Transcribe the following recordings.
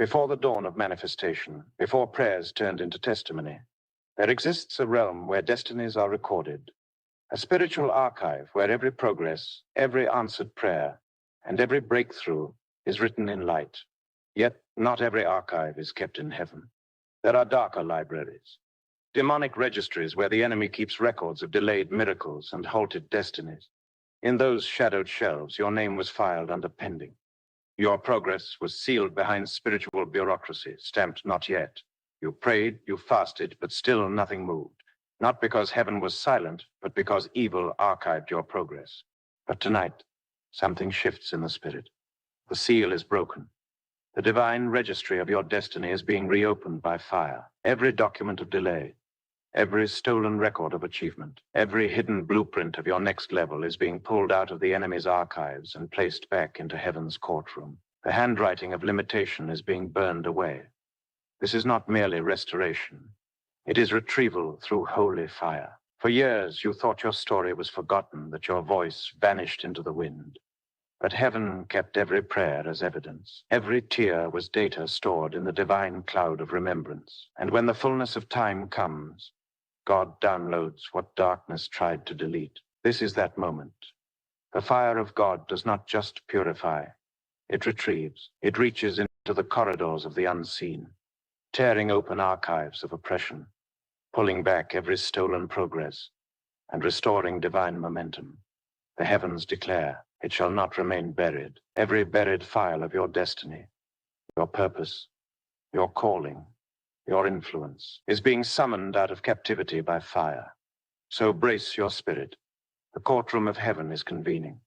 Before the dawn of manifestation, before prayers turned into testimony, there exists a realm where destinies are recorded, a spiritual archive where every progress, every answered prayer, and every breakthrough is written in light. Yet not every archive is kept in heaven. There are darker libraries, demonic registries where the enemy keeps records of delayed miracles and halted destinies. In those shadowed shelves, your name was filed under pending. Your progress was sealed behind spiritual bureaucracy, stamped not yet. You prayed, you fasted, but still nothing moved. Not because heaven was silent, but because evil archived your progress. But tonight, something shifts in the spirit. The seal is broken. The divine registry of your destiny is being reopened by fire. Every document of delay, every stolen record of achievement, every hidden blueprint of your next level is being pulled out of the enemy's archives and placed back into heaven's courtroom. The handwriting of limitation is being burned away. This is not merely restoration. It is retrieval through holy fire. For years, you thought your story was forgotten, that your voice vanished into the wind. But heaven kept every prayer as evidence. Every tear was data stored in the divine cloud of remembrance. And when the fullness of time comes, God downloads what darkness tried to delete. This is that moment. The fire of God does not just purify. It retrieves. It reaches into the corridors of the unseen, tearing open archives of oppression, pulling back every stolen progress, and restoring divine momentum. The heavens declare, it shall not remain buried. Every buried file of your destiny, your purpose, your calling, your influence, is being summoned out of captivity by fire. So brace your spirit. The courtroom of heaven is convening.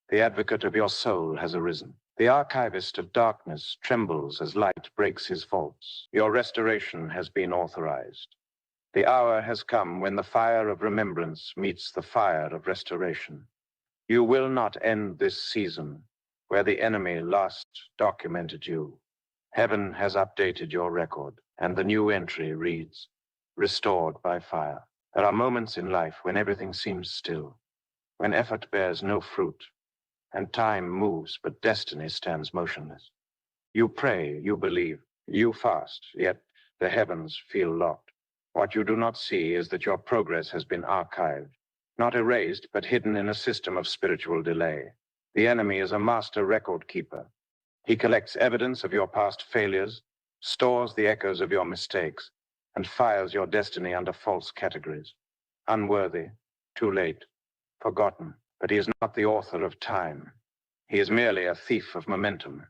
The advocate of your soul has arisen. The archivist of darkness trembles as light breaks his vaults. Your restoration has been authorized. The hour has come when the fire of remembrance meets the fire of restoration. You will not end this season where the enemy last documented you. Heaven has updated your record, and the new entry reads, restored by fire. There are moments in life when everything seems still, when effort bears no fruit, and time moves, but destiny stands motionless. You pray, you believe, you fast, yet the heavens feel locked. What you do not see is that your progress has been archived, not erased, but hidden in a system of spiritual delay. The enemy is a master record keeper. He collects evidence of your past failures, stores the echoes of your mistakes, and files your destiny under false categories. Unworthy, too late, forgotten. But he is not the author of time. He is merely a thief of momentum.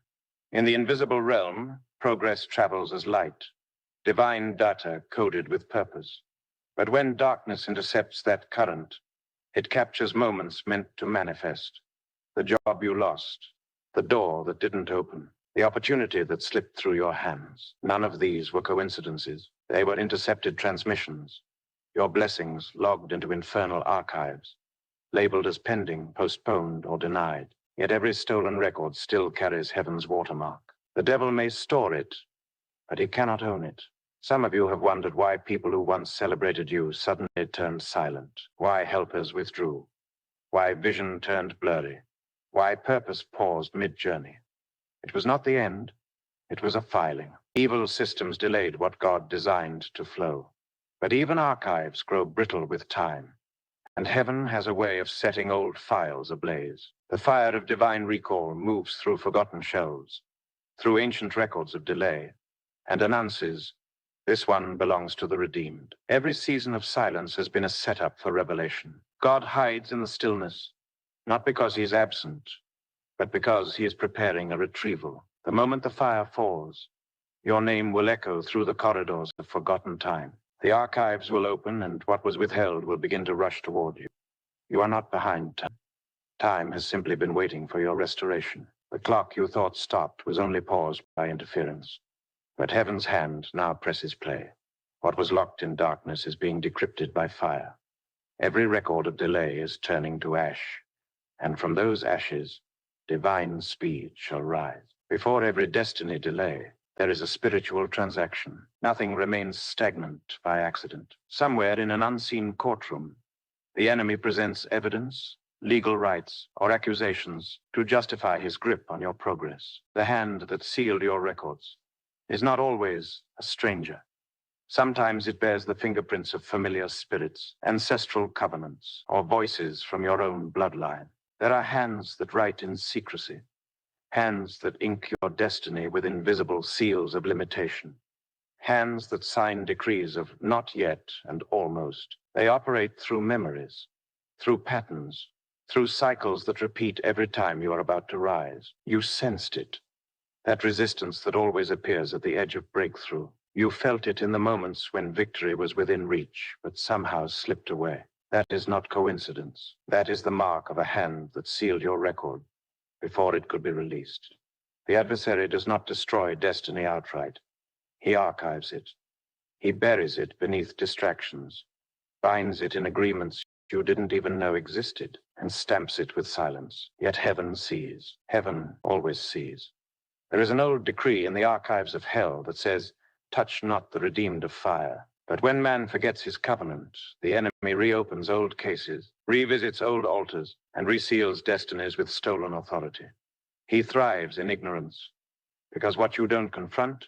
In the invisible realm, progress travels as light, divine data coded with purpose. But when darkness intercepts that current, it captures moments meant to manifest. The job you lost, the door that didn't open, the opportunity that slipped through your hands. None of these were coincidences. They were intercepted transmissions. Your blessings logged into infernal archives, labeled as pending, postponed, or denied. Yet every stolen record still carries heaven's watermark. The devil may store it, but he cannot own it. Some of you have wondered why people who once celebrated you suddenly turned silent, why helpers withdrew, why vision turned blurry, why purpose paused mid-journey. It was not the end, it was a filing. Evil systems delayed what God designed to flow. But even archives grow brittle with time, and heaven has a way of setting old files ablaze. The fire of divine recall moves through forgotten shelves, through ancient records of delay, and announces, this one belongs to the redeemed. Every season of silence has been a setup for revelation. God hides in the stillness, not because he is absent, but because he is preparing a retrieval. The moment the fire falls, your name will echo through the corridors of forgotten time. The archives will open, and what was withheld will begin to rush toward you. You are not behind time. Time has simply been waiting for your restoration. The clock you thought stopped was only paused by interference. But heaven's hand now presses play. What was locked in darkness is being decrypted by fire. Every record of delay is turning to ash, and from those ashes, divine speed shall rise. Before every destiny delay, there is a spiritual transaction. Nothing remains stagnant by accident. Somewhere in an unseen courtroom, the enemy presents evidence, legal rights, or accusations to justify his grip on your progress. The hand that sealed your records, is not always a stranger. Sometimes it bears the fingerprints of familiar spirits, ancestral covenants, or voices from your own bloodline. There are hands that write in secrecy, hands that ink your destiny with invisible seals of limitation, hands that sign decrees of not yet and almost. They operate through memories, through patterns, through cycles that repeat every time you are about to rise. You sensed it, that resistance that always appears at the edge of breakthrough. You felt it in the moments when victory was within reach, but somehow slipped away. That is not coincidence. That is the mark of a hand that sealed your record before it could be released. The adversary does not destroy destiny outright. He archives it. He buries it beneath distractions, binds it in agreements you didn't even know existed, and stamps it with silence. Yet heaven sees. Heaven always sees. There is an old decree in the archives of hell that says, "Touch not the redeemed of fire." But when man forgets his covenant, the enemy reopens old cases, revisits old altars, and reseals destinies with stolen authority. He thrives in ignorance, because what you don't confront,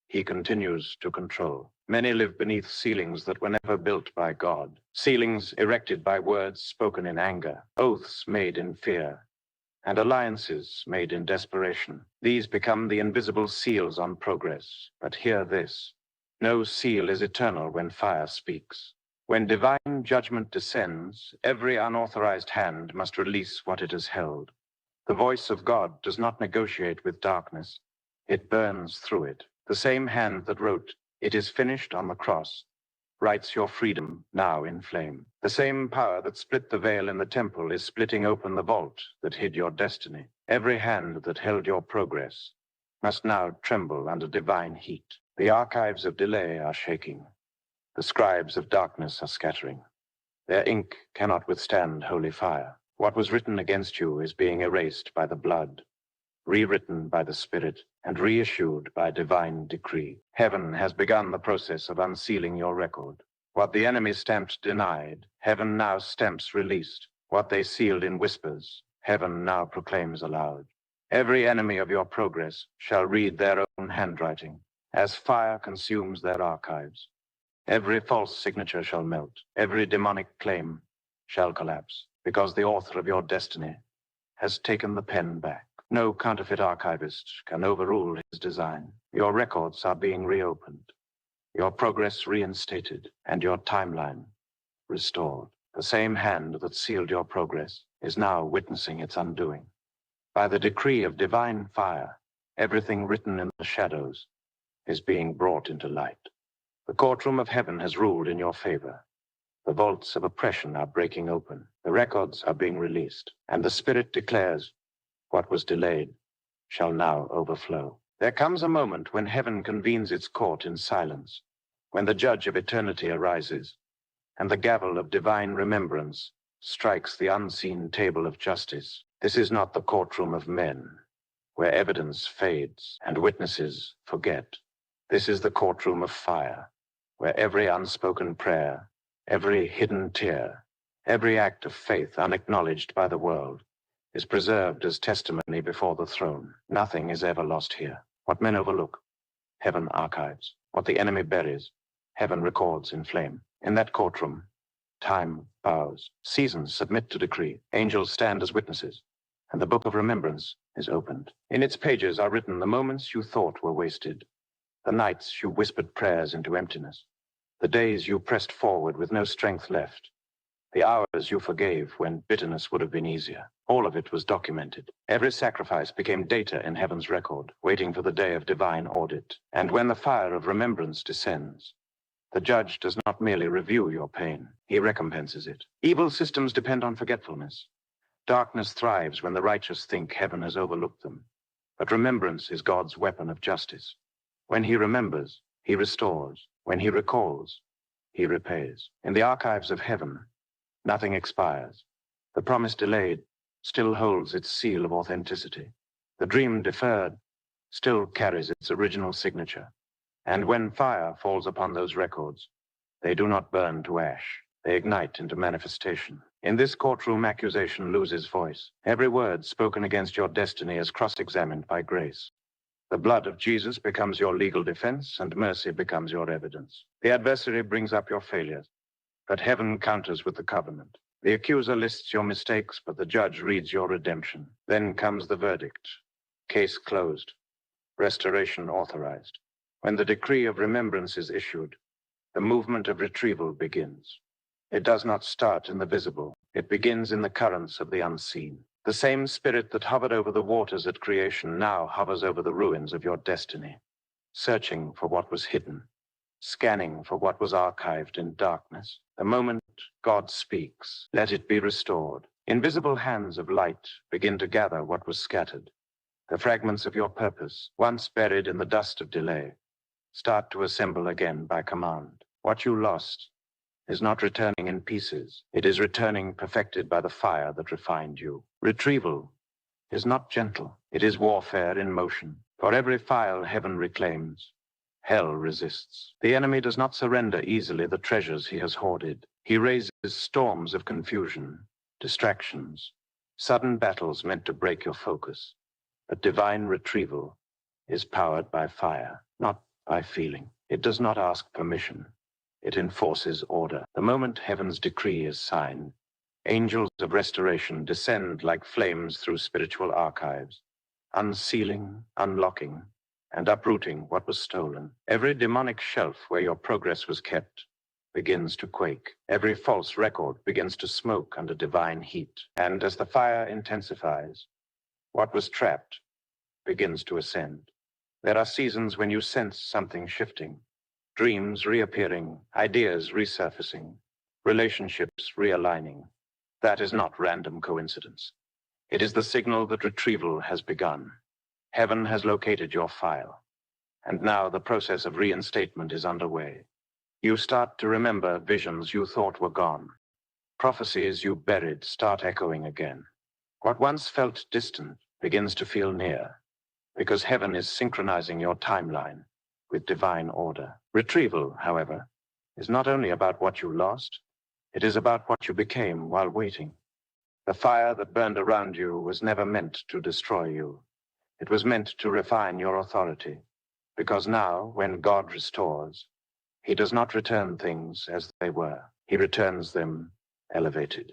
he continues to control. Many live beneath ceilings that were never built by God, ceilings erected by words spoken in anger, oaths made in fear, and alliances made in desperation. These become the invisible seals on progress. But hear this: no seal is eternal when fire speaks. When divine judgment descends, every unauthorized hand must release what it has held. The voice of God does not negotiate with darkness. It burns through it. The same hand that wrote, "It is finished" on the cross, writes your freedom now in flame. The same power that split the veil in the temple is splitting open the vault that hid your destiny. Every hand that held your progress must now tremble under divine heat. The archives of delay are shaking. The scribes of darkness are scattering. Their ink cannot withstand holy fire. What was written against you is being erased by the blood, rewritten by the Spirit, and reissued by divine decree. Heaven has begun the process of unsealing your record. What the enemy stamped denied, heaven now stamps released. What they sealed in whispers, heaven now proclaims aloud. Every enemy of your progress shall read their own handwriting, as fire consumes their archives. Every false signature shall melt. Every demonic claim shall collapse, because the author of your destiny has taken the pen back. No counterfeit archivist can overrule his design. Your records are being reopened, your progress reinstated, and your timeline restored. The same hand that sealed your progress is now witnessing its undoing. By the decree of divine fire, everything written in the shadows is being brought into light. The courtroom of heaven has ruled in your favor. The vaults of oppression are breaking open. The records are being released, and the Spirit declares, what was delayed shall now overflow. There comes a moment when heaven convenes its court in silence, when the judge of eternity arises, and the gavel of divine remembrance strikes the unseen table of justice. This is not the courtroom of men, where evidence fades and witnesses forget. This is the courtroom of fire, where every unspoken prayer, every hidden tear, every act of faith unacknowledged by the world is preserved as testimony before the throne. Nothing is ever lost here. What men overlook, heaven archives. What the enemy buries, heaven records in flame. In that courtroom, time bows. Seasons submit to decree. Angels stand as witnesses, and the book of remembrance is opened. In its pages are written the moments you thought were wasted, the nights you whispered prayers into emptiness, the days you pressed forward with no strength left, the hours you forgave when bitterness would have been easier. All of it was documented. Every sacrifice became data in heaven's record, waiting for the day of divine audit. And when the fire of remembrance descends, the judge does not merely review your pain, he recompenses it. Evil systems depend on forgetfulness. Darkness thrives when the righteous think heaven has overlooked them. But remembrance is God's weapon of justice. When he remembers, he restores. When he recalls, he repays. In the archives of heaven, nothing expires. The promise delayed still holds its seal of authenticity. The dream deferred still carries its original signature. And when fire falls upon those records, they do not burn to ash. They ignite into manifestation. In this courtroom, accusation loses voice. Every word spoken against your destiny is cross-examined by grace. The blood of Jesus becomes your legal defense, and mercy becomes your evidence. The adversary brings up your failures, but heaven counters with the covenant. The accuser lists your mistakes, but the judge reads your redemption. Then comes the verdict. Case closed. Restoration authorized. When the decree of remembrance is issued, the movement of retrieval begins. It does not start in the visible. It begins in the currents of the unseen. The same spirit that hovered over the waters at creation now hovers over the ruins of your destiny, searching for what was hidden, scanning for what was archived in darkness. The moment God speaks, let it be restored. Invisible hands of light begin to gather what was scattered. The fragments of your purpose, once buried in the dust of delay, start to assemble again by command. What you lost is not returning in pieces. It is returning perfected by the fire that refined you. Retrieval is not gentle. It is warfare in motion. For every file heaven reclaims, hell resists. The enemy does not surrender easily the treasures he has hoarded. He raises storms of confusion, distractions, sudden battles meant to break your focus. But divine retrieval is powered by fire, not by feeling. It does not ask permission. It enforces order. The moment heaven's decree is signed, angels of restoration descend like flames through spiritual archives, unsealing, unlocking, and uprooting what was stolen. Every demonic shelf where your progress was kept begins to quake. Every false record begins to smoke under divine heat. And as the fire intensifies, what was trapped begins to ascend. There are seasons when you sense something shifting. Dreams reappearing, ideas resurfacing, relationships realigning. That is not random coincidence. It is the signal that retrieval has begun. Heaven has located your file, and now the process of reinstatement is underway. You start to remember visions you thought were gone. Prophecies you buried start echoing again. What once felt distant begins to feel near, because heaven is synchronizing your timeline with divine order. Retrieval, however, is not only about what you lost, it is about what you became while waiting. The fire that burned around you was never meant to destroy you. It was meant to refine your authority, because now, when God restores, he does not return things as they were. He returns them elevated.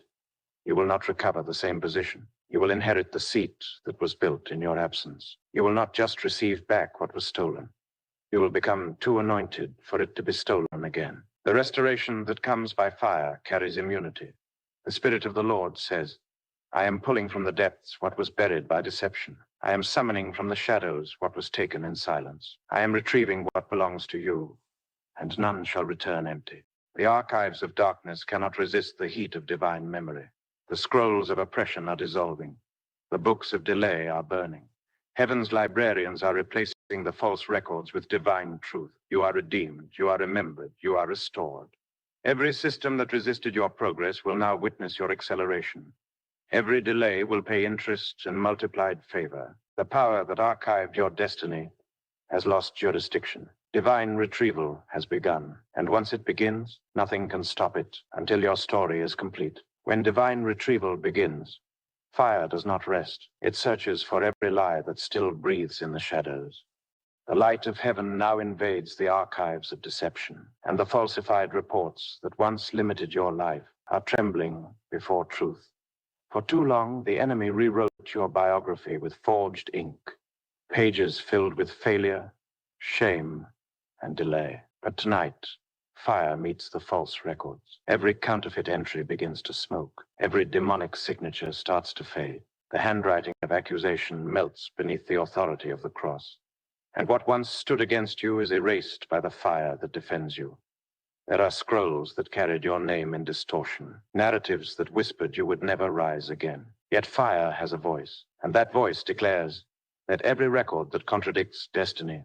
You will not recover the same position. You will inherit the seat that was built in your absence. You will not just receive back what was stolen. You will become too anointed for it to be stolen again. The restoration that comes by fire carries immunity. The Spirit of the Lord says, I am pulling from the depths what was buried by deception. I am summoning from the shadows what was taken in silence. I am retrieving what belongs to you, and none shall return empty. The archives of darkness cannot resist the heat of divine memory. The scrolls of oppression are dissolving. The books of delay are burning. Heaven's librarians are replacing the false records with divine truth. You are redeemed, you are remembered, you are restored. Every system that resisted your progress will now witness your acceleration. Every delay will pay interest and multiplied favor. The power that archived your destiny has lost jurisdiction. Divine retrieval has begun, and once it begins, nothing can stop it until your story is complete. When divine retrieval begins, fire does not rest. It searches for every lie that still breathes in the shadows. The light of heaven now invades the archives of deception, and the falsified reports that once limited your life are trembling before truth. For too long, the enemy rewrote your biography with forged ink, pages filled with failure, shame, and delay. But tonight, fire meets the false records. Every counterfeit entry begins to smoke. Every demonic signature starts to fade. The handwriting of accusation melts beneath the authority of the cross. And what once stood against you is erased by the fire that defends you. There are scrolls that carried your name in distortion, narratives that whispered you would never rise again. Yet fire has a voice, and that voice declares that every record that contradicts destiny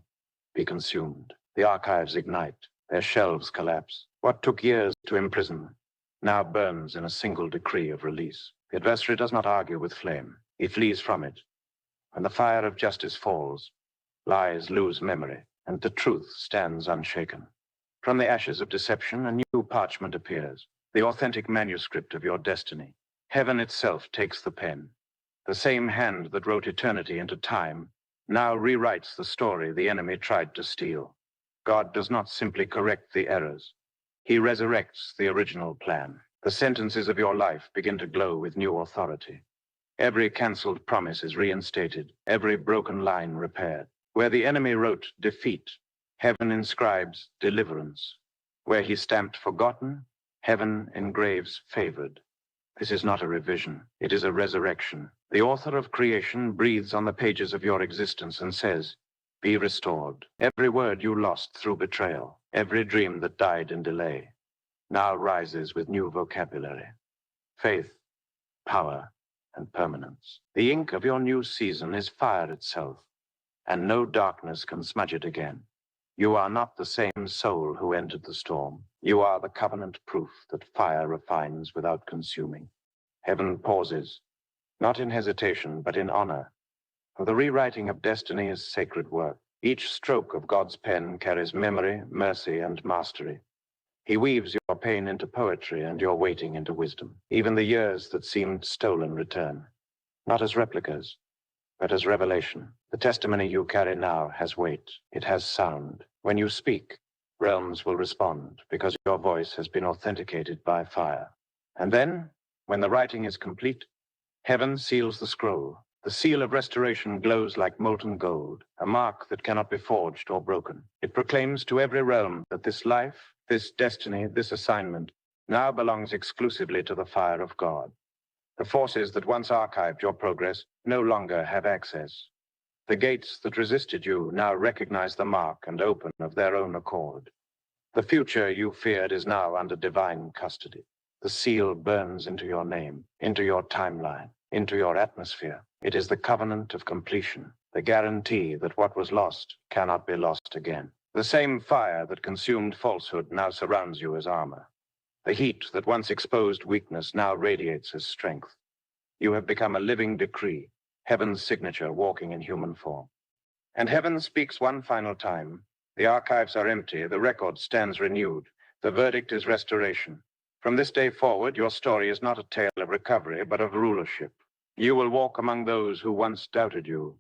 be consumed. The archives ignite, their shelves collapse. What took years to imprison now burns in a single decree of release. The adversary does not argue with flame. He flees from it. When the fire of justice falls, lies lose memory, and the truth stands unshaken. From the ashes of deception, a new parchment appears, the authentic manuscript of your destiny. Heaven itself takes the pen. The same hand that wrote eternity into time now rewrites the story the enemy tried to steal. God does not simply correct the errors. He resurrects the original plan. The sentences of your life begin to glow with new authority. Every cancelled promise is reinstated, every broken line repaired. Where the enemy wrote defeat, heaven inscribes deliverance. Where he stamped forgotten, heaven engraves favored. This is not a revision, it is a resurrection. The author of creation breathes on the pages of your existence and says, be restored. Every word you lost through betrayal, every dream that died in delay, now rises with new vocabulary. Faith, power, and permanence. The ink of your new season is fire itself, and no darkness can smudge it again. You are not the same soul who entered the storm. You are the covenant proof that fire refines without consuming. Heaven pauses, not in hesitation, but in honor. For the rewriting of destiny is sacred work. Each stroke of God's pen carries memory, mercy, and mastery. He weaves your pain into poetry and your waiting into wisdom. Even the years that seemed stolen return, not as replicas, but as revelation. The testimony you carry now has weight. It has sound. When you speak, realms will respond because your voice has been authenticated by fire. And then, when the writing is complete, heaven seals the scroll. The seal of restoration glows like molten gold, a mark that cannot be forged or broken. It proclaims to every realm that this life, this destiny, this assignment now belongs exclusively to the fire of God. The forces that once archived your progress no longer have access. The gates that resisted you now recognize the mark and open of their own accord. The future you feared is now under divine custody. The seal burns into your name, into your timeline, into your atmosphere. It is the covenant of completion, the guarantee that what was lost cannot be lost again. The same fire that consumed falsehood now surrounds you as armor. The heat that once exposed weakness now radiates as strength. You have become a living decree, heaven's signature walking in human form. And heaven speaks one final time. The archives are empty, the record stands renewed. The verdict is restoration. From this day forward, your story is not a tale of recovery, but of rulership. You will walk among those who once doubted you,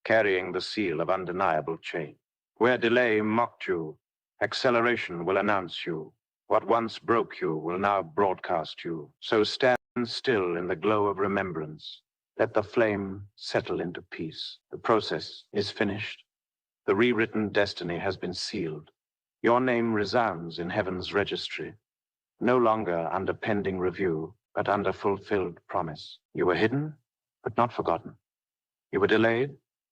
carrying the seal of undeniable change. Where delay mocked you, acceleration will announce you. What once broke you will now broadcast you. So stand still in the glow of remembrance. Let the flame settle into peace. The process is finished. The rewritten destiny has been sealed. Your name resounds in heaven's registry, no longer under pending review, but under fulfilled promise. You were hidden, but not forgotten. You were delayed,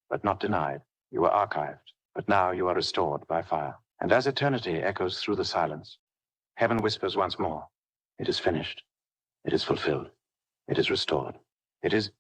but not denied. You were archived, but now you are restored by fire. And as eternity echoes through the silence, heaven whispers once more, it is finished. It is fulfilled. It is restored. It is